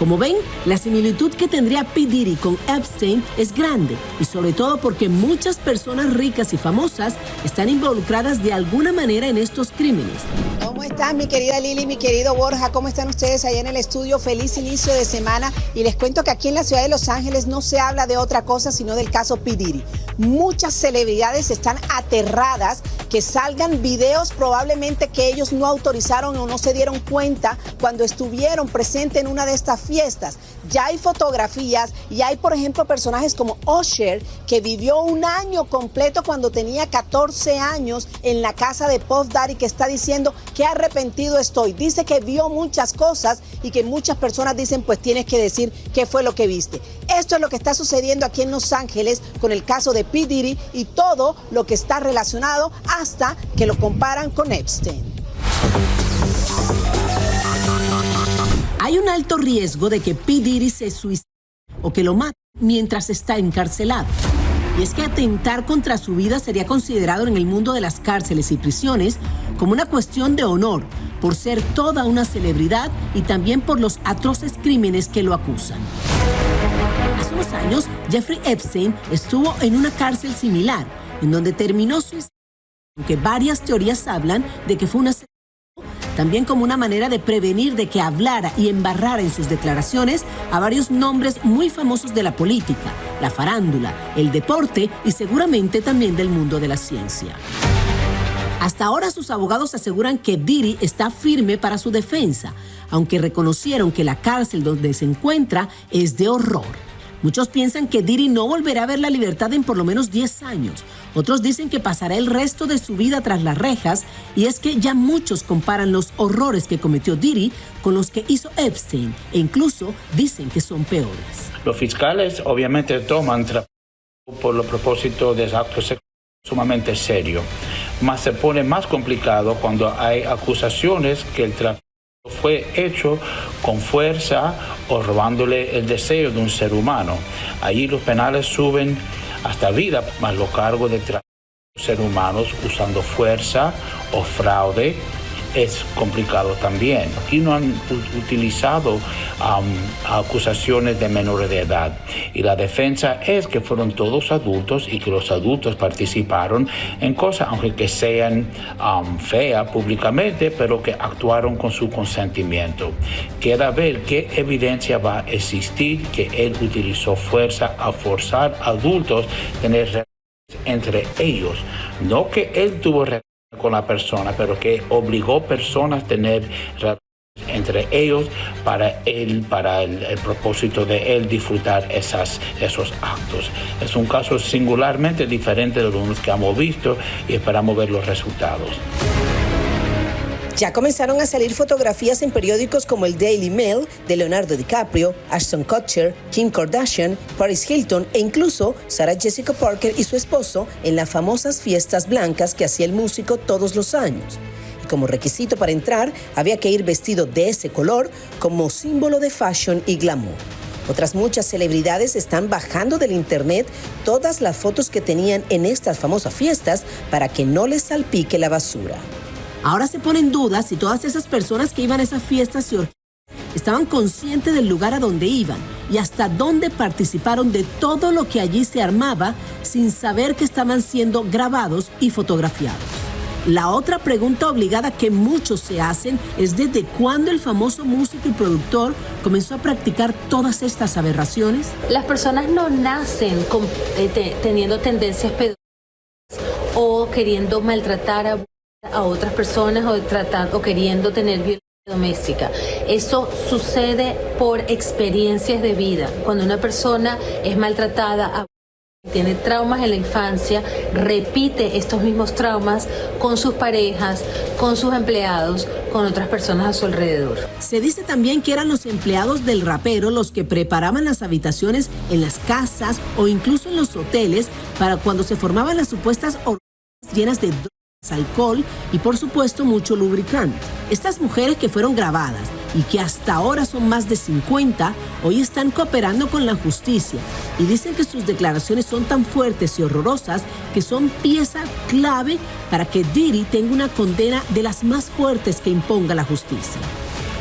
Como ven, la similitud que tendría P. Diddy con Epstein es grande, y sobre todo porque muchas personas ricas y famosas están involucradas de alguna manera en estos crímenes. ¿Cómo están, mi querida Lili, mi querido Borja? ¿Cómo están ustedes allá en el estudio? Feliz inicio de semana. Y les cuento que aquí en la ciudad de Los Ángeles no se habla de otra cosa sino del caso P. Diddy. Muchas celebridades están aterradas que salgan videos probablemente que ellos no autorizaron o no se dieron cuenta cuando estuvieron presentes en una de estas fiestas. Ya hay fotografías y hay, por ejemplo, personajes como Usher, que vivió un año completo cuando tenía 14 años en la casa de Puff Daddy, que está diciendo que arrepentido estoy. Dice que vio muchas cosas y que muchas personas dicen, pues tienes que decir qué fue lo que viste. Esto es lo que está sucediendo aquí en Los Ángeles con el caso de P. Diddy y todo lo que está relacionado hasta que lo comparan con Epstein. Hay un alto riesgo de que P. Diddy se suicide o que lo mate mientras está encarcelado. Y es que atentar contra su vida sería considerado en el mundo de las cárceles y prisiones como una cuestión de honor, por ser toda una celebridad y también por los atroces crímenes que lo acusan. Hace unos años, Jeffrey Epstein estuvo en una cárcel similar, en donde terminó suicidándose, aunque varias teorías hablan de que fue un asesinato, también como una manera de prevenir de que hablara y embarrara en sus declaraciones a varios nombres muy famosos de la política, la farándula, el deporte y seguramente también del mundo de la ciencia. Hasta ahora sus abogados aseguran que Diddy está firme para su defensa, aunque reconocieron que la cárcel donde se encuentra es de horror. Muchos piensan que Diddy no volverá a ver la libertad en por lo menos 10 años. Otros dicen que pasará el resto de su vida tras las rejas, y es que ya muchos comparan los horrores que cometió Diddy con los que hizo Epstein, e incluso dicen que son peores. Los fiscales obviamente toman por los propósitos de actos sexuales sumamente serios, mas se pone más complicado cuando hay acusaciones que el tráfico fue hecho con fuerza o robándole el deseo de un ser humano. Allí los penales suben hasta vida, más los cargos de tráfico de seres humanos usando fuerza o fraude es complicado también. Aquí no han utilizado acusaciones de menores de edad, y la defensa es que fueron todos adultos y que los adultos participaron en cosas, aunque que sean feas públicamente, pero que actuaron con su consentimiento. Queda ver qué evidencia va a existir que él utilizó fuerza a forzar a adultos a tener relaciones entre ellos, no que él tuvo relaciones con la persona, pero que obligó personas a tener relaciones entre ellos para el propósito de él disfrutar esos actos. Es un caso singularmente diferente de los que hemos visto y esperamos ver los resultados. Ya comenzaron a salir fotografías en periódicos como el Daily Mail de Leonardo DiCaprio, Ashton Kutcher, Kim Kardashian, Paris Hilton e incluso Sarah Jessica Parker y su esposo en las famosas fiestas blancas que hacía el músico todos los años. Y como requisito para entrar, había que ir vestido de ese color como símbolo de fashion y glamour. Otras muchas celebridades están bajando del internet todas las fotos que tenían en estas famosas fiestas para que no les salpique la basura. Ahora se pone en duda si todas esas personas que iban a esas fiestas y orgías estaban conscientes del lugar a donde iban y hasta dónde participaron de todo lo que allí se armaba sin saber que estaban siendo grabados y fotografiados. La otra pregunta obligada que muchos se hacen es desde cuándo el famoso músico y productor comenzó a practicar todas estas aberraciones. Las personas no nacen teniendo tendencias pedófilas o queriendo maltratar a otras personas o queriendo tener violencia doméstica. Eso sucede por experiencias de vida. Cuando una persona es maltratada, tiene traumas en la infancia, repite estos mismos traumas con sus parejas, con sus empleados, con otras personas a su alrededor. Se dice también que eran los empleados del rapero los que preparaban las habitaciones en las casas o incluso en los hoteles para cuando se formaban las supuestas orgías llenas de drogas, alcohol y por supuesto mucho lubricante. Estas mujeres que fueron grabadas y que hasta ahora son más de 50, hoy están cooperando con la justicia y dicen que sus declaraciones son tan fuertes y horrorosas que son pieza clave para que Diddy tenga una condena de las más fuertes que imponga la justicia.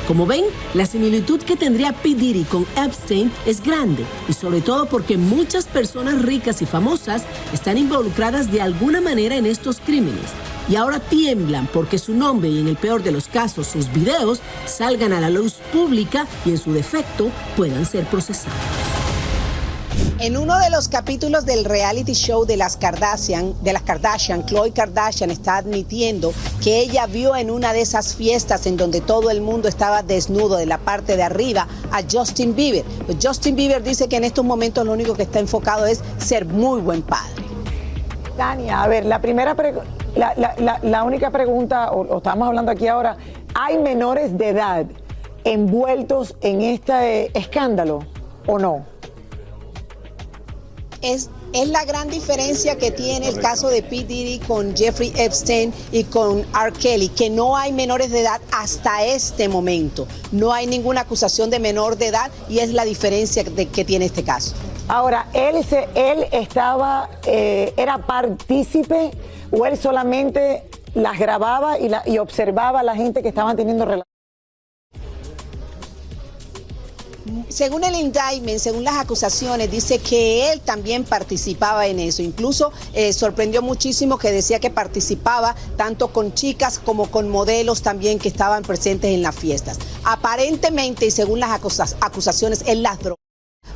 Como ven, la similitud que tendría P. Diddy con Epstein es grande, y sobre todo porque muchas personas ricas y famosas están involucradas de alguna manera en estos crímenes. Y ahora tiemblan porque su nombre y, en el peor de los casos, sus videos salgan a la luz pública y, en su defecto, puedan ser procesados. En uno de los capítulos del reality show de las Kardashian, Khloe Kardashian está admitiendo que ella vio en una de esas fiestas en donde todo el mundo estaba desnudo de la parte de arriba a Justin Bieber. Pues Justin Bieber dice que en estos momentos lo único que está enfocado es ser muy buen padre. Tania, a ver, la única pregunta, o estamos hablando aquí ahora, ¿hay menores de edad envueltos en este escándalo o no? Es la gran diferencia que tiene el caso de P. Diddy con Jeffrey Epstein y con R. Kelly, que no hay menores de edad hasta este momento. No hay ninguna acusación de menor de edad y es la diferencia que tiene este caso. Ahora, ¿él estaba, era partícipe o él solamente las grababa y observaba a la gente que estaban teniendo relaciones? Según el indictment, según las acusaciones, dice que él también participaba en eso. Incluso sorprendió muchísimo que decía que participaba tanto con chicas como con modelos también que estaban presentes en las fiestas. Aparentemente, y según las acusaciones, él las drogó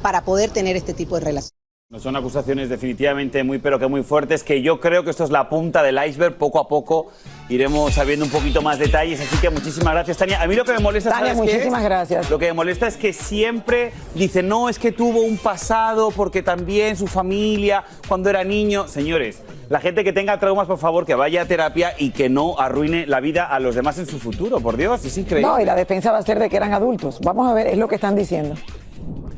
para poder tener este tipo de relación. No son acusaciones definitivamente muy fuertes, que yo creo que esto es la punta del iceberg. Poco a poco iremos sabiendo un poquito más detalles, así que muchísimas gracias, Tania. A mí lo que me molesta, Tania, ¿sabes qué es? muchísimas gracias. Lo que me molesta es que siempre dicen, no, es que tuvo un pasado porque también su familia cuando era niño. Señores, la gente que tenga traumas, por favor, que vaya a terapia y que no arruine la vida a los demás en su futuro, por Dios, es increíble. No, y la defensa va a ser de que eran adultos. Vamos a ver, es lo que están diciendo.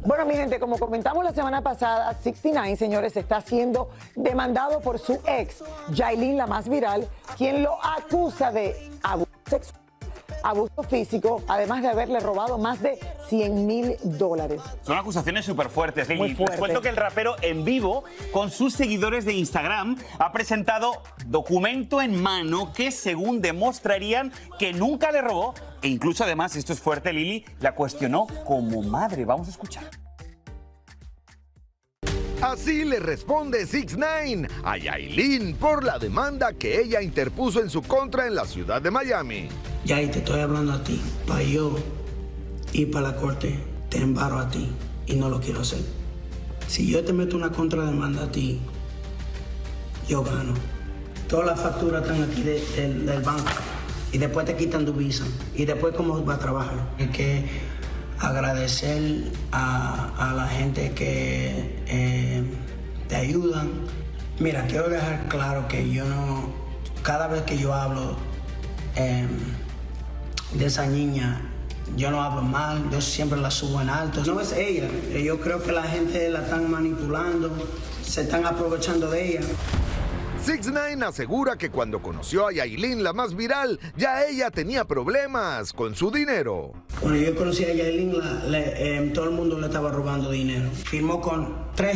Bueno, mi gente, como comentamos la semana pasada, 69, señores, está siendo demandado por su ex, Yailin, la más viral, quien lo acusa de abuso sexual, abuso físico, además de haberle robado más de $100,000. Son acusaciones súper fuertes. Muy fuerte. Les cuento que el rapero en vivo, con sus seguidores de Instagram, ha presentado documento en mano que, según demostrarían, que nunca le robó. E incluso, además, esto es fuerte, Lili, la cuestionó como madre. Vamos a escuchar. Así le responde 6ix9ine a Yailin por la demanda que ella interpuso en su contra en la ciudad de Miami. Yay, te estoy hablando a ti. Para yo ir para la corte, te embaro a ti y no lo quiero hacer. Si yo te meto una contrademanda a ti, yo gano. Todas las facturas están aquí del banco y después te quitan tu visa. ¿Y después cómo vas a trabajar? Hay que agradecer a la gente que te ayudan. Mira, quiero dejar claro que yo no, cada vez que yo hablo de esa niña, yo no hablo mal, yo siempre la subo en alto. No es ella, yo creo que la gente la están manipulando, se están aprovechando de ella. 6ix9ine asegura que cuando conoció a Yailin, la más viral, ya ella tenía problemas con su dinero. Cuando yo conocí a Yailin, todo el mundo le estaba robando dinero. Firmó con tres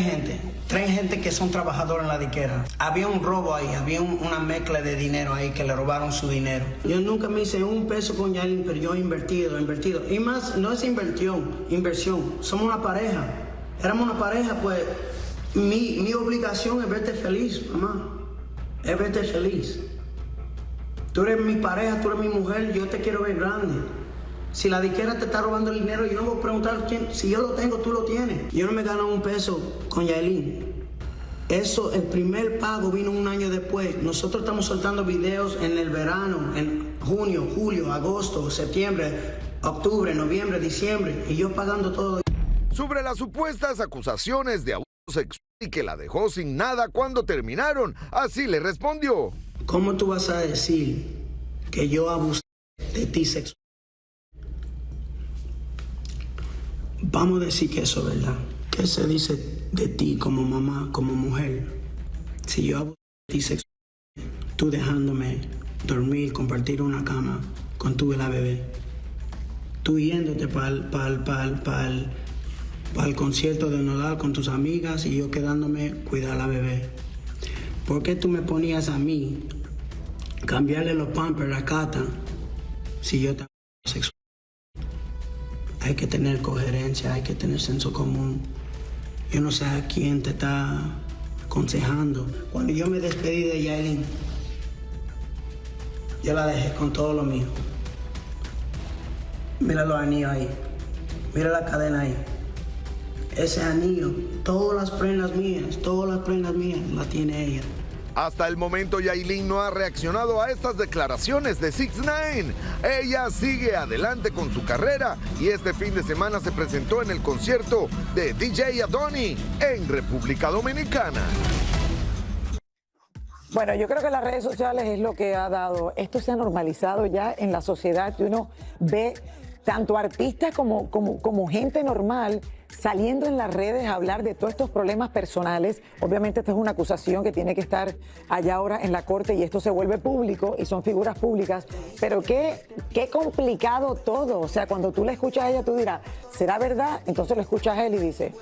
gente que son trabajadores en la disquera. Había un robo ahí, había una mezcla de dinero ahí que le robaron su dinero. Yo nunca me hice un peso con Yailin, pero yo he invertido. Y más, no es inversión, somos una pareja. Éramos una pareja, pues mi obligación es verte feliz, mamá. Es verte feliz. Tú eres mi pareja, tú eres mi mujer, yo te quiero ver grande. Si la disquera te está robando el dinero, yo no voy a preguntar quién. Si yo lo tengo, tú lo tienes. Yo no me gano un peso con Yailin. Eso, el primer pago vino un año después. Nosotros estamos soltando videos en el verano, en junio, julio, agosto, septiembre, octubre, noviembre, diciembre. Y yo pagando todo. Sobre las supuestas acusaciones de abuso sexual y que la dejó sin nada cuando terminaron, así le respondió. ¿Cómo tú vas a decir que yo abusé de ti sexualmente? Vamos a decir que eso es verdad. ¿Qué se dice de ti como mamá, como mujer? Si yo abusé de ti sexualmente, tú dejándome dormir, compartir una cama con tu y la bebé, tú yéndote para el concierto de Nodal con tus amigas y yo quedándome cuidar a la bebé. ¿Por qué tú me ponías a mí cambiarle los pampers a Cata si yo te abuso sexual? hay que tener coherencia, hay que tener senso común. Yo no sé a quién te está aconsejando. Cuando yo me despedí de Yailin, yo la dejé con todo lo mío. Mira los anillos ahí, mira la cadena ahí. Ese anillo, todas las prendas mías la tiene ella. Hasta el momento, Yailin no ha reaccionado a estas declaraciones de 6ix9ine. Ella sigue adelante con su carrera y este fin de semana se presentó en el concierto de DJ Adoni en República Dominicana. Bueno, yo creo que las redes sociales es lo que ha dado. Esto se ha normalizado ya en la sociedad, que uno ve tanto artistas como gente normal saliendo en las redes a hablar de todos estos problemas personales. Obviamente esta es una acusación que tiene que estar allá ahora en la corte y esto se vuelve público y son figuras públicas. Pero qué complicado todo. O sea, cuando tú le escuchas a ella, tú dirás, ¿será verdad? Entonces lo escuchas a él y dice...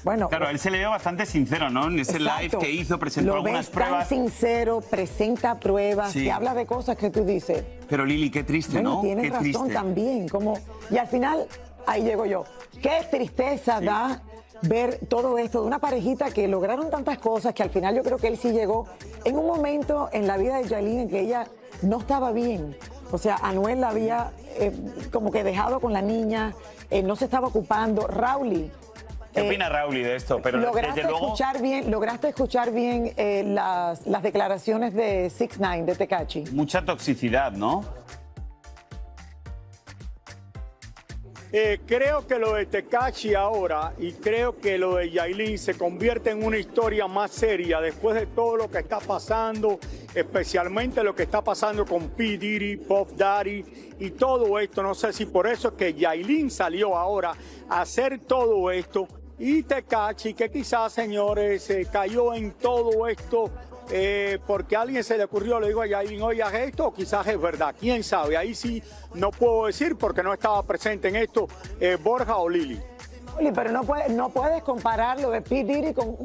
Bueno, claro, él se le ve bastante sincero, ¿no? En ese live que hizo, presentó algunas pruebas. Tan sincero, presenta pruebas, te habla de cosas que tú dices. Pero Lili, qué triste, bueno, ¿no? Tienes razón triste. También. Y al final, ahí llego yo. Qué tristeza da ver todo esto de una parejita que lograron tantas cosas que al final yo creo que él sí llegó en un momento en la vida de Yailin en que ella no estaba bien. O sea, Anuel la había como que dejado con la niña, no se estaba ocupando. Rauly. ¿Qué opina Rauly de esto? Pero lograste desde luego... escuchar bien las declaraciones de 6ix9ine, de Tekashi. Mucha toxicidad, ¿no? Creo que lo de Tekashi ahora y creo que lo de Yailin se convierte en una historia más seria después de todo lo que está pasando, especialmente lo que está pasando con P. Diddy, Puff Daddy y todo esto. No sé si por eso es que Yailin salió ahora a hacer todo esto y Tekashi, que quizás, señores, cayó en todo esto porque a alguien se le ocurrió, le digo a Yailin, oye, haz esto, o quizás es verdad, quién sabe. Ahí sí no puedo decir porque no estaba presente en esto Borja o Lili. Pero no puedes comparar lo de P. Diddy con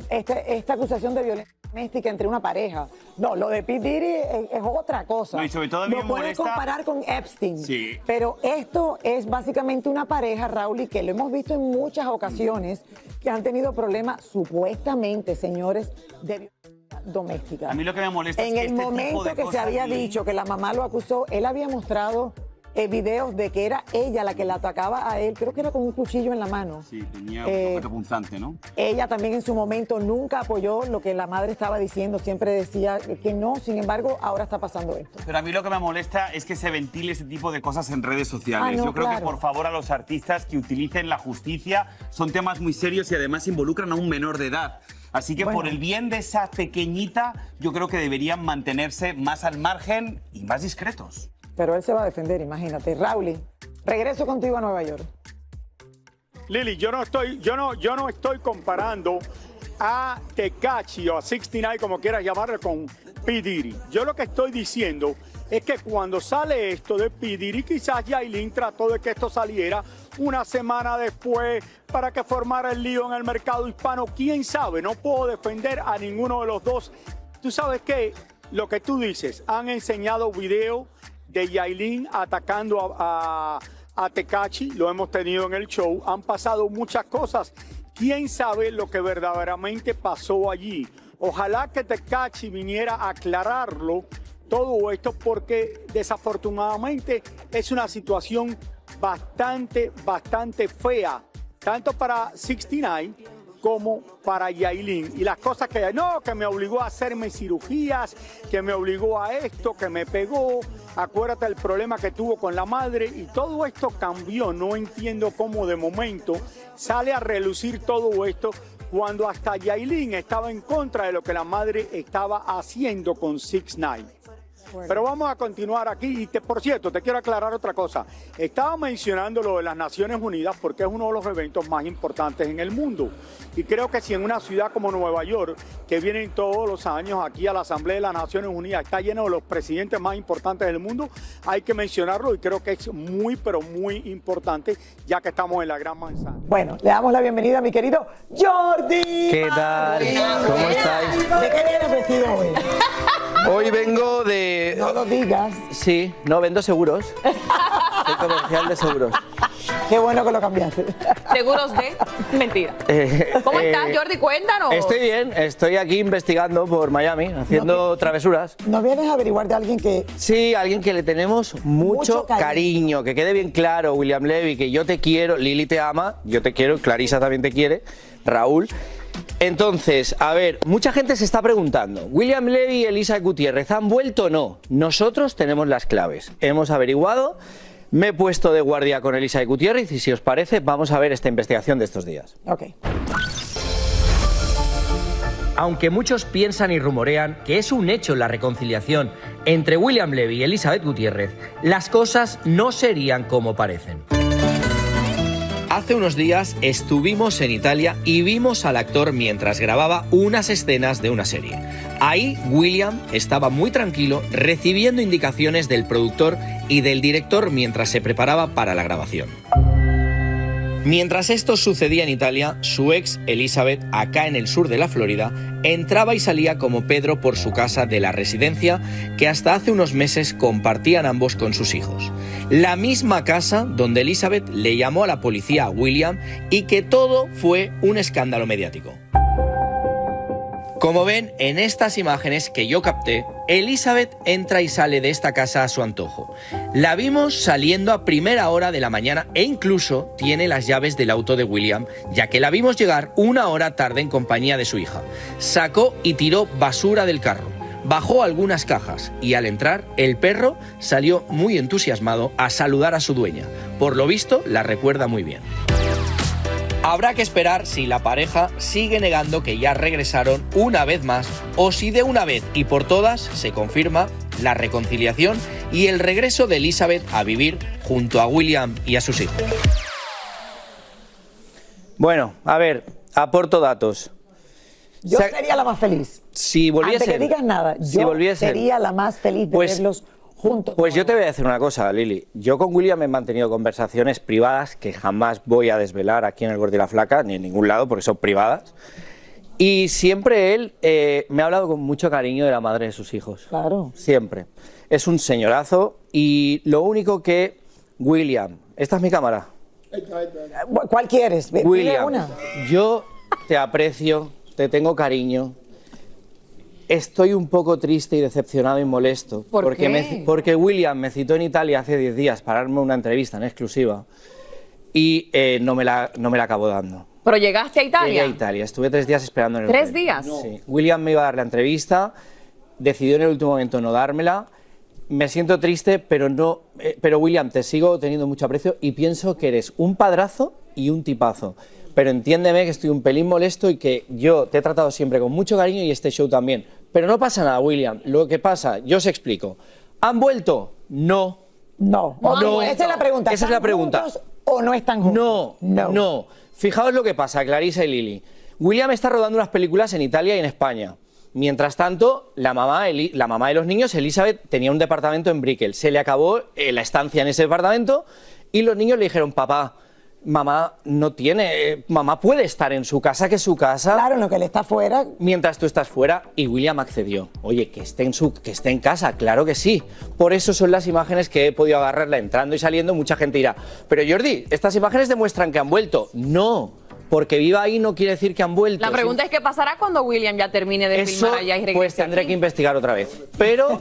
esta acusación de violencia doméstica entre una pareja. No, lo de P. Diddy es otra cosa. No, y sobre todo lo puedes comparar con Epstein. Sí. Pero esto es básicamente una pareja, Rauly, que lo hemos visto en muchas ocasiones, que han tenido problemas supuestamente, señores, de violencia doméstica. A mí lo que me molesta es que en el momento que se había dicho que la mamá lo acusó, él había mostrado videos de que era ella la que la atacaba a él, creo que era con un cuchillo en la mano. Sí, tenía un objeto punzante, ¿no? Ella también en su momento nunca apoyó lo que la madre estaba diciendo, siempre decía que no, sin embargo, ahora está pasando esto. Pero a mí lo que me molesta es que se ventile ese tipo de cosas en redes sociales. No, yo creo claro. que por favor a los artistas que utilicen la justicia, son temas muy serios y además involucran a un menor de edad. Así que por el bien de esa pequeñita, yo creo que deberían mantenerse más al margen y más discretos. Pero él se va a defender, imagínate. Rauly, regreso contigo a Nueva York. Lili, yo no estoy comparando a Tekashi o a 6ix9ine, como quieras llamarlo, con P. Diddy. Yo lo que estoy diciendo es que cuando sale esto de P. Diddy, quizás Yailin trató de que esto saliera una semana después para que formara el lío en el mercado hispano. ¿Quién sabe? No puedo defender a ninguno de los dos. Tú sabes que lo que tú dices, han enseñado videos de Yailin atacando a Tekashi, lo hemos tenido en el show, han pasado muchas cosas. ¿Quién sabe lo que verdaderamente pasó allí? Ojalá que Tekashi viniera a aclararlo todo esto, porque desafortunadamente es una situación bastante fea, tanto para 6ix9ine como para Yailin. Y las cosas que me obligó a hacerme cirugías, que me obligó a esto, que me pegó. Acuérdate del problema que tuvo con la madre y todo esto cambió. No entiendo cómo de momento sale a relucir todo esto cuando hasta Yailin estaba en contra de lo que la madre estaba haciendo con 6ix9ine. Bueno. Pero vamos a continuar aquí. Y por cierto, te quiero aclarar otra cosa. Estaba mencionando lo de las Naciones Unidas porque es uno de los eventos más importantes en el mundo. Y creo que si en una ciudad como Nueva York, que vienen todos los años aquí a la Asamblea de las Naciones Unidas, está lleno de los presidentes más importantes del mundo, hay que mencionarlo y creo que es muy, pero muy importante, ya que estamos en la Gran Manzana. Bueno, le damos la bienvenida a mi querido Jordi. ¿Qué tal? ¿Cómo estáis? ¿De qué vienes vestido hoy? Hoy vengo de... No lo digas. Sí, no, vendo seguros. Soy comercial de seguros. Qué bueno que lo cambiaste. Seguros de mentira. ¿Cómo estás, Jordi? Cuéntanos. Estoy bien, estoy aquí investigando por Miami, haciendo travesuras. ¿No vienes a averiguar de alguien que...? Sí, alguien que le tenemos mucho cariño. Que quede bien claro, William Levy, que yo te quiero, Lili te ama, yo te quiero, Clarisa también te quiere, Raúl. Entonces, a ver, mucha gente se está preguntando, ¿William Levy y Elizabeth Gutiérrez han vuelto o no? Nosotros tenemos las claves. Hemos averiguado, me he puesto de guardia con Elizabeth Gutiérrez y si os parece, vamos a ver esta investigación de estos días. Ok. Aunque muchos piensan y rumorean que es un hecho la reconciliación entre William Levy y Elizabeth Gutiérrez, las cosas no serían como parecen. Hace unos días estuvimos en Italia y vimos al actor mientras grababa unas escenas de una serie. Ahí William estaba muy tranquilo recibiendo indicaciones del productor y del director mientras se preparaba para la grabación. Mientras esto sucedía en Italia, su ex Elizabeth, acá en el sur de la Florida, entraba y salía como Pedro por su casa de la residencia que hasta hace unos meses compartían ambos con sus hijos. La misma casa donde Elizabeth le llamó a la policía a William y que todo fue un escándalo mediático. Como ven en estas imágenes que yo capté, Elizabeth entra y sale de esta casa a su antojo. La vimos saliendo a primera hora de la mañana e incluso tiene las llaves del auto de William, ya que la vimos llegar una hora tarde en compañía de su hija. Sacó y tiró basura del carro, bajó algunas cajas y al entrar el perro salió muy entusiasmado a saludar a su dueña. Por lo visto la recuerda muy bien. Habrá que esperar si la pareja sigue negando que ya regresaron una vez más o si de una vez y por todas se confirma la reconciliación y el regreso de Elizabeth a vivir junto a William y a sus hijos. Bueno, a ver, aporto datos. Yo sería la más feliz. Si volviesen. Antes que digas nada, yo sería la más feliz de verlos juntos. Pues yo te voy a decir una cosa, Lili. Yo con William he mantenido conversaciones privadas que jamás voy a desvelar aquí en El Gordo y la Flaca, ni en ningún lado, porque son privadas. Y siempre él me ha hablado con mucho cariño de la madre de sus hijos. Claro. Siempre. Es un señorazo y lo único que William... ¿Esta es mi cámara? ¿Cuál quieres? William, una. Yo te aprecio, te tengo cariño. Estoy un poco triste y decepcionado y molesto. ¿Por qué? Porque William me citó en Italia hace 10 días para darme una entrevista en exclusiva y no me la acabó dando. ¿Pero llegaste a Italia? Llegué a Italia, estuve 3 días esperando en el ¿3 hotel. días? Sí. William me iba a dar la entrevista, decidió en el último momento no dármela. Me siento triste, pero William, te sigo teniendo mucho aprecio y pienso que eres un padrazo y un tipazo. Pero entiéndeme que estoy un pelín molesto y que yo te he tratado siempre con mucho cariño y este show también. Pero no pasa nada, William. Lo que pasa, yo os explico. ¿Han vuelto? No. No. Esa es la pregunta. Esa es la pregunta. ¿Juntos o no están juntos? No. Fijaos lo que pasa, Clarisa y Lili. William está rodando unas películas en Italia y en España. Mientras tanto, la mamá de los niños, Elizabeth, tenía un departamento en Brickell. Se le acabó la estancia en ese departamento y los niños le dijeron, papá, mamá mamá puede estar en su casa, que es su casa. Claro, en lo que él está fuera. Mientras tú estás fuera, y William accedió. Oye, que esté en casa, claro que sí. Por eso son las imágenes que he podido agarrarla entrando y saliendo. Mucha gente dirá, pero Jordi, estas imágenes demuestran que han vuelto. No. Porque viva ahí no quiere decir que han vuelto. La pregunta es qué pasará cuando William ya termine de filmar allá y regrese. Pues tendré que investigar otra vez. Pero...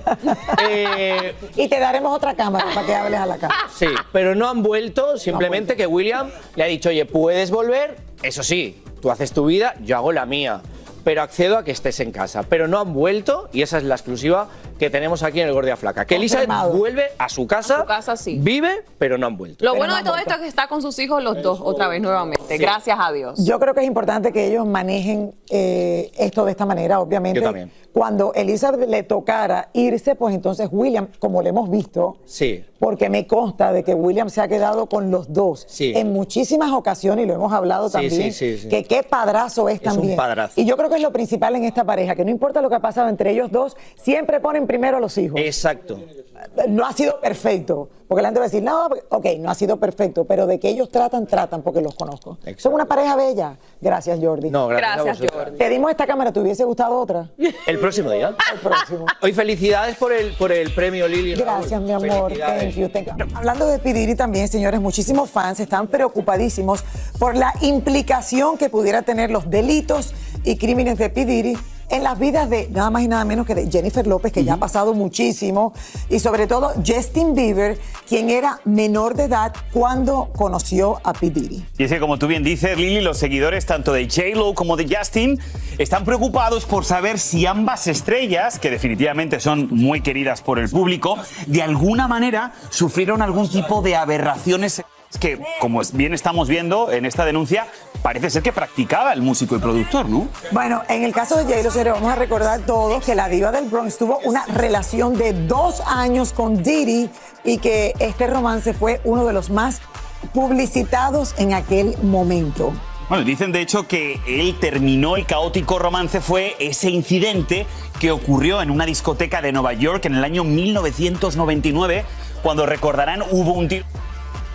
y te daremos otra cámara para que hables a la cámara. Sí, pero no han vuelto, simplemente que William le ha dicho, oye, puedes volver, eso sí, tú haces tu vida, yo hago la mía. Pero accedo a que estés en casa. Pero no han vuelto, y esa es la exclusiva que tenemos aquí en El Gordo y la Flaca. Que Elizabeth vuelve a su casa, sí. Vive, pero no han vuelto. Lo bueno de todo esto es que está con sus hijos los dos otra vez nuevamente. Sí. Gracias a Dios. Yo creo que es importante que ellos manejen esto de esta manera, obviamente. Yo también. Cuando Elizabeth le tocara irse, pues entonces William, como lo hemos visto, sí, porque me consta de que William se ha quedado con los dos en muchísimas ocasiones, y lo hemos hablado también, que qué padrazo es también. Un padrazo. Y yo creo que es lo principal en esta pareja, que no importa lo que ha pasado entre ellos dos, siempre ponen primero a los hijos. Exacto. No ha sido perfecto, porque la gente va a decir, no, ok, no ha sido perfecto, pero de que ellos tratan porque los conozco. Exacto. Son una pareja bella. Gracias, Jordi. No, Gracias, Jordi. Te dimos esta cámara, ¿te hubiese gustado otra? El próximo día. El próximo. Hoy felicidades por el premio, Lili. Gracias, mi amor. Thank you. Hablando de P. Diddy también, señores, muchísimos fans están preocupadísimos por la implicación que pudiera tener los delitos y crímenes de P. Diddy en las vidas de nada más y nada menos que de Jennifer López, que ya ha pasado muchísimo, y sobre todo Justin Bieber, quien era menor de edad cuando conoció a P. Diddy. Y es que, como tú bien dices, Lili, los seguidores tanto de J-Lo como de Justin están preocupados por saber si ambas estrellas, que definitivamente son muy queridas por el público, de alguna manera sufrieron algún tipo de aberraciones que, como bien estamos viendo en esta denuncia, parece ser que practicaba el músico y productor, ¿no? Bueno, en el caso de J-Lo, señores, vamos a recordar todos que la diva del Bronx tuvo una relación de 2 años con Diddy y que este romance fue uno de los más publicitados en aquel momento. Bueno, dicen de hecho que él terminó el caótico romance fue ese incidente que ocurrió en una discoteca de Nueva York en el año 1999, cuando recordarán hubo un tiro.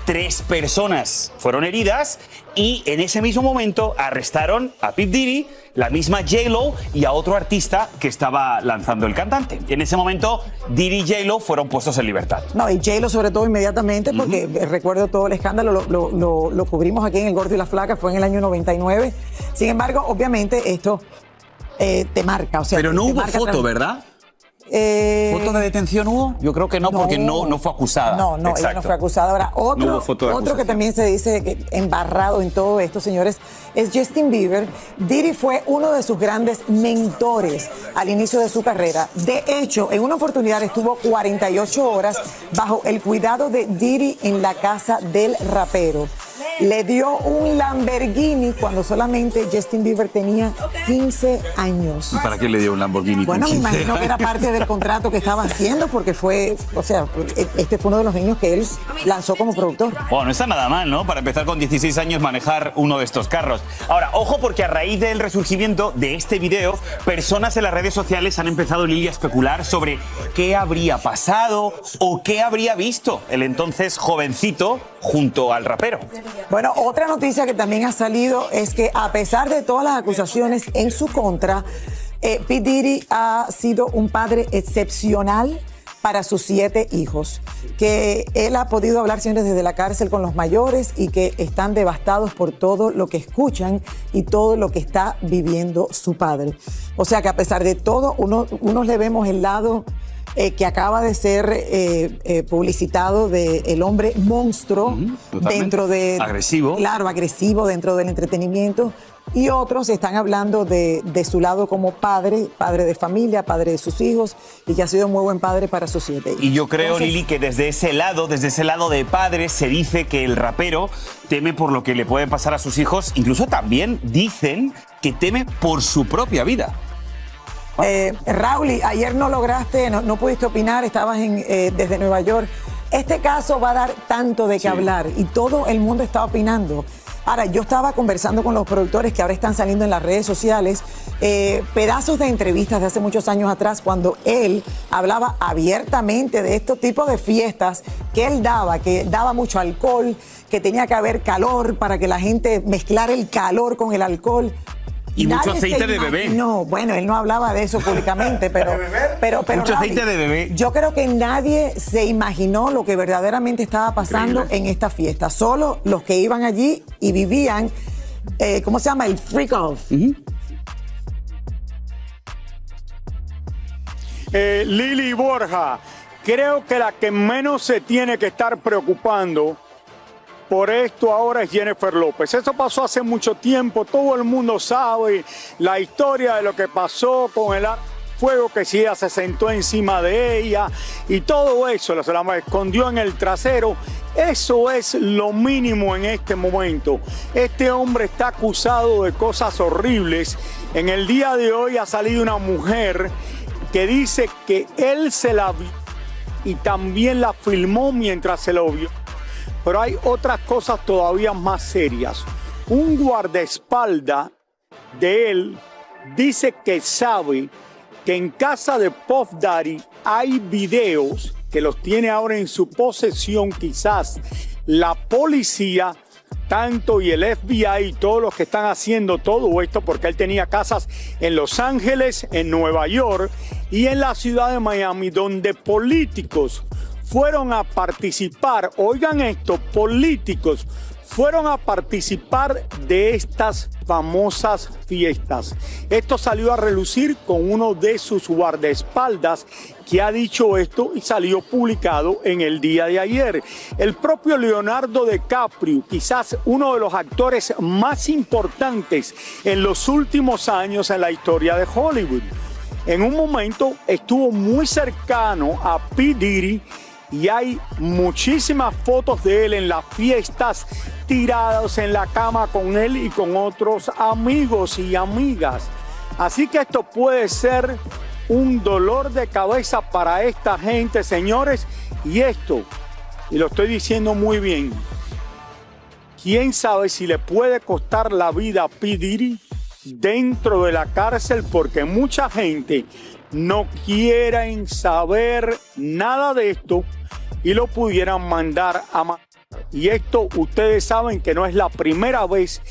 3 personas fueron heridas y en ese mismo momento arrestaron a P. Diddy, la misma J-Lo y a otro artista que estaba lanzando el cantante. En ese momento, Diddy y J-Lo fueron puestos en libertad. No, y J-Lo sobre todo inmediatamente, porque recuerdo todo el escándalo, lo cubrimos aquí en El Gordo y la Flaca, fue en el año 99. Sin embargo, obviamente esto te marca. O sea, pero no hubo foto, ¿verdad? ¿Foto de detención hubo? Yo creo que no, porque no fue acusada. No, ella no fue acusada. Ahora, otro que también se dice que embarrado en todo esto, señores, es Justin Bieber. Diddy fue uno de sus grandes mentores al inicio de su carrera. De hecho, en una oportunidad estuvo 48 horas bajo el cuidado de Diddy en la casa del rapero. Le dio un Lamborghini cuando solamente Justin Bieber tenía 15 años. ¿Para qué le dio un Lamborghini? Bueno, me imagino que era parte del contrato que estaba haciendo porque este fue uno de los niños que él lanzó como productor. Bueno, no está nada mal, ¿no? Para empezar con 16 años manejar uno de estos carros. Ahora, ojo, porque a raíz del resurgimiento de este video, personas en las redes sociales han empezado, Lili, a especular sobre qué habría pasado o qué habría visto el entonces jovencito junto al rapero. Bueno, otra noticia que también ha salido es que a pesar de todas las acusaciones en su contra, P. Diddy ha sido un padre excepcional para sus 7 hijos, que él ha podido hablar siempre desde la cárcel con los mayores y que están devastados por todo lo que escuchan y todo lo que está viviendo su padre. O sea que a pesar de todo, unos le vemos el lado que acaba de ser publicitado de el hombre monstruo dentro de... Agresivo. Claro, agresivo dentro del entretenimiento. Y otros están hablando de su lado como padre de familia, padre de sus hijos, y que ha sido muy buen padre para sus 7 hijos. Y yo creo, Lili, que desde ese lado de padre, se dice que el rapero teme por lo que le puede pasar a sus hijos. Incluso también dicen que teme por su propia vida. Raúl, ayer no lograste, no pudiste opinar, estabas desde Nueva York. Este caso va a dar tanto de qué hablar y todo el mundo está opinando. Ahora, yo estaba conversando con los productores que ahora están saliendo en las redes sociales, pedazos de entrevistas de hace muchos años atrás, cuando él hablaba abiertamente de estos tipos de fiestas que él daba, que daba mucho alcohol, que tenía que haber calor para que la gente mezclara el calor con el alcohol. Y mucho aceite de bebé. No, bueno, él no hablaba de eso públicamente, pero mucho aceite de bebé. Yo creo que nadie se imaginó lo que verdaderamente estaba pasando en esta fiesta. Solo los que iban allí y vivían, ¿cómo se llama? El freak off. Lili Borja, creo que la que menos se tiene que estar preocupando por esto ahora es Jennifer López. Eso pasó hace mucho tiempo, todo el mundo sabe la historia de lo que pasó con el fuego, que si ella se sentó encima de ella y todo eso, se la escondió en el trasero. Eso es lo mínimo en este momento. Este hombre está acusado de cosas horribles. En el día de hoy ha salido una mujer que dice que él se la vio y también la filmó mientras se lo vio. Pero hay otras cosas todavía más serias. Un guardaespaldas de él dice que sabe que en casa de Puff Daddy Hay videos que los tiene ahora en su posesión, quizás la policía, tanto y el FBI y todos los que están haciendo todo esto, porque él tenía casas en Los Ángeles, en Nueva York y en la ciudad de Miami, donde políticos fueron a participar, oigan esto, políticos fueron a participar de estas famosas fiestas. Esto salió a relucir con uno de sus guardaespaldas que ha dicho esto y salió publicado en el día de ayer. El propio Leonardo DiCaprio, quizás uno de los actores más importantes en los últimos años en la historia de Hollywood, en un momento estuvo muy cercano a P. Diddy y hay muchísimas fotos de él en las fiestas, tirados en la cama con él y con otros amigos y amigas. Así que esto puede ser un dolor de cabeza para esta gente, señores. Y esto, y lo estoy diciendo muy bien, quién sabe si le puede costar la vida a P. Diddy dentro de la cárcel, porque mucha gente no quiere saber nada de esto y lo pudieran mandar a matar. Y esto ustedes saben que no es la primera vez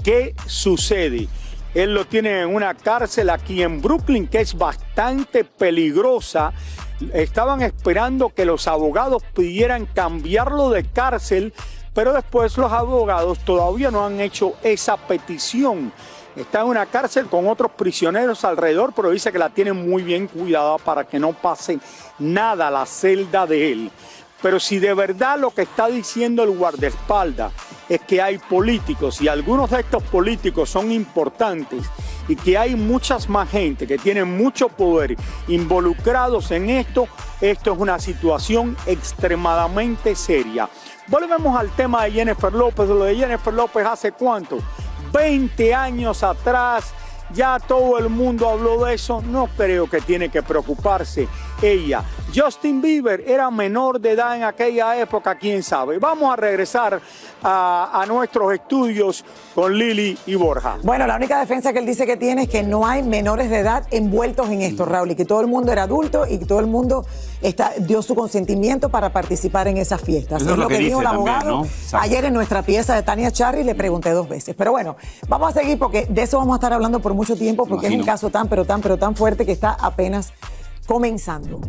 que sucede. Él lo tiene en una cárcel aquí en Brooklyn que es bastante peligrosa. Estaban esperando que los abogados pidieran cambiarlo de cárcel, pero después los abogados todavía no han hecho esa petición. Está en una cárcel con otros prisioneros alrededor, pero dice que la tienen muy bien cuidada para que no pase nada a la celda de él. Pero si de verdad lo que está diciendo el guardaespaldas es que hay políticos y algunos de estos políticos son importantes y que hay muchas más gente que tienen mucho poder involucrados en esto, esto es una situación extremadamente seria. Volvemos al tema de Jennifer López. Lo de Jennifer López, ¿hace cuánto? 20 años atrás, ya todo el mundo habló de eso. No creo que tiene que preocuparse ella. Justin Bieber era menor de edad en aquella época, quién sabe. Vamos a regresar a nuestros estudios con Lili y Borja. Bueno, la única defensa que él dice que tiene es que no hay menores de edad envueltos en esto, Raúl, y que todo el mundo era adulto y que todo el mundo dio su consentimiento para participar en esas fiestas. Eso es lo que dijo el también, abogado. ¿no? Ayer en nuestra pieza de Tania Charry le pregunté 2 veces. Pero bueno, vamos a seguir porque de eso vamos a estar hablando por mucho tiempo, porque es un caso tan fuerte que está apenas comenzando.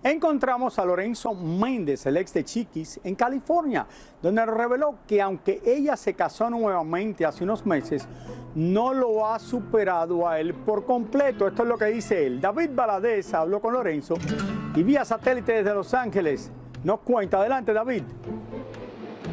Encontramos a Lorenzo Méndez, el ex de Chiquis, en California, donde reveló que aunque ella se casó nuevamente hace unos meses, no lo ha superado a él por completo. Esto es lo que dice él. David Valadez habló con Lorenzo y vía satélite desde Los Ángeles nos cuenta. Adelante, David.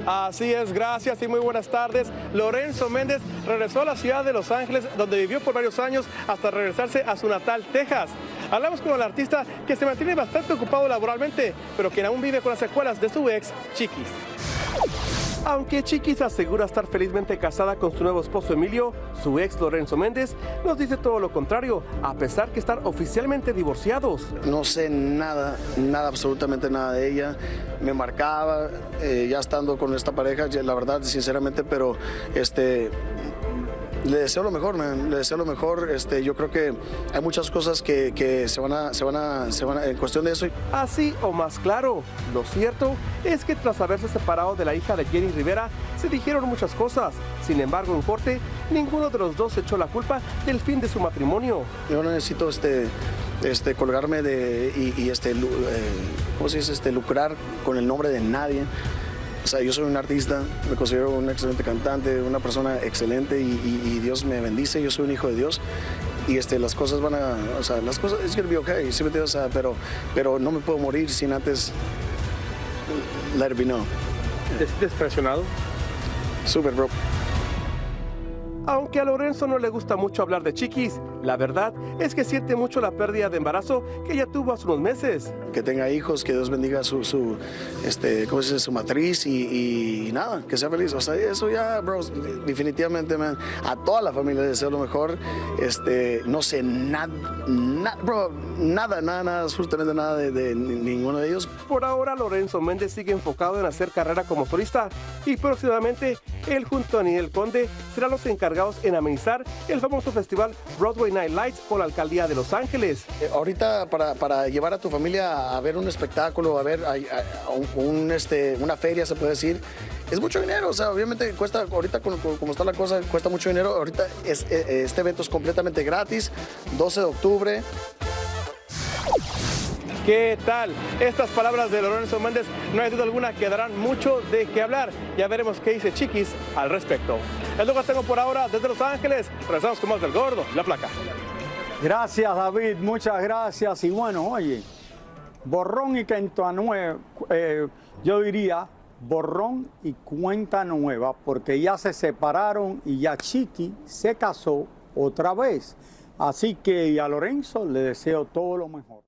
Así es, gracias y muy buenas tardes. Lorenzo Méndez regresó a la ciudad de Los Ángeles, donde vivió por varios años hasta regresarse a su natal, Texas. Hablamos con el artista que se mantiene bastante ocupado laboralmente, pero quien aún vive con las secuelas de su ex, Chiquis. Aunque Chiquis asegura estar felizmente casada con su nuevo esposo Emilio, su ex Lorenzo Méndez nos dice todo lo contrario, a pesar que están oficialmente divorciados. No sé nada, absolutamente nada de ella. Me marcaba ya estando con esta pareja, la verdad, sinceramente, pero le deseo lo mejor, man. Le deseo lo mejor. Yo creo que hay muchas cosas que se van a en cuestión de eso. Así o más claro, lo cierto es que tras haberse separado de la hija de Jenny Rivera, se dijeron muchas cosas. Sin embargo, en corte, ninguno de los dos echó la culpa del fin de su matrimonio. Yo no necesito colgarme ¿cómo se dice? Lucrar con el nombre de nadie. O sea, yo soy un artista, me considero un excelente cantante, una persona excelente y Dios me bendice, yo soy un hijo de Dios y las cosas van a, o sea, las cosas, it's gonna be okay, ¿sí me entiendes? O sea, pero no me puedo morir sin antes let it be known. ¿Te sientes presionado? Súper, bro. Aunque a Lorenzo no le gusta mucho hablar de Chiquis, la verdad es que siente mucho la pérdida de embarazo que ella tuvo hace unos meses. Que tenga hijos, que Dios bendiga su ¿cómo se dice? Su matriz y nada, que sea feliz. O sea, eso ya, bro, definitivamente, man, a toda la familia le deseo lo mejor. No sé nada, bro, nada, absolutamente nada de ninguno de ellos. Por ahora, Lorenzo Méndez sigue enfocado en hacer carrera como solista y próximamente él junto a Ninel Conde serán los encargados en amenizar el famoso festival Broadway Night Lights por la alcaldía de Los Ángeles. Ahorita para llevar a tu familia a ver un espectáculo, a ver una feria, se puede decir, es mucho dinero. O sea, obviamente cuesta, ahorita como está la cosa, cuesta mucho dinero. Ahorita este evento es completamente gratis, 12 de octubre. ¿Qué tal? Estas palabras de Lorenzo Méndez, no hay duda alguna que darán mucho de qué hablar. Ya veremos qué dice Chiquis al respecto. Es lo que tengo por ahora desde Los Ángeles. Regresamos con más del Gordo, la Placa. Gracias, David, muchas gracias. Y bueno, oye, borrón y cuenta nueva, yo diría borrón y cuenta nueva, porque ya se separaron y ya Chiqui se casó otra vez. Así que a Lorenzo le deseo todo lo mejor.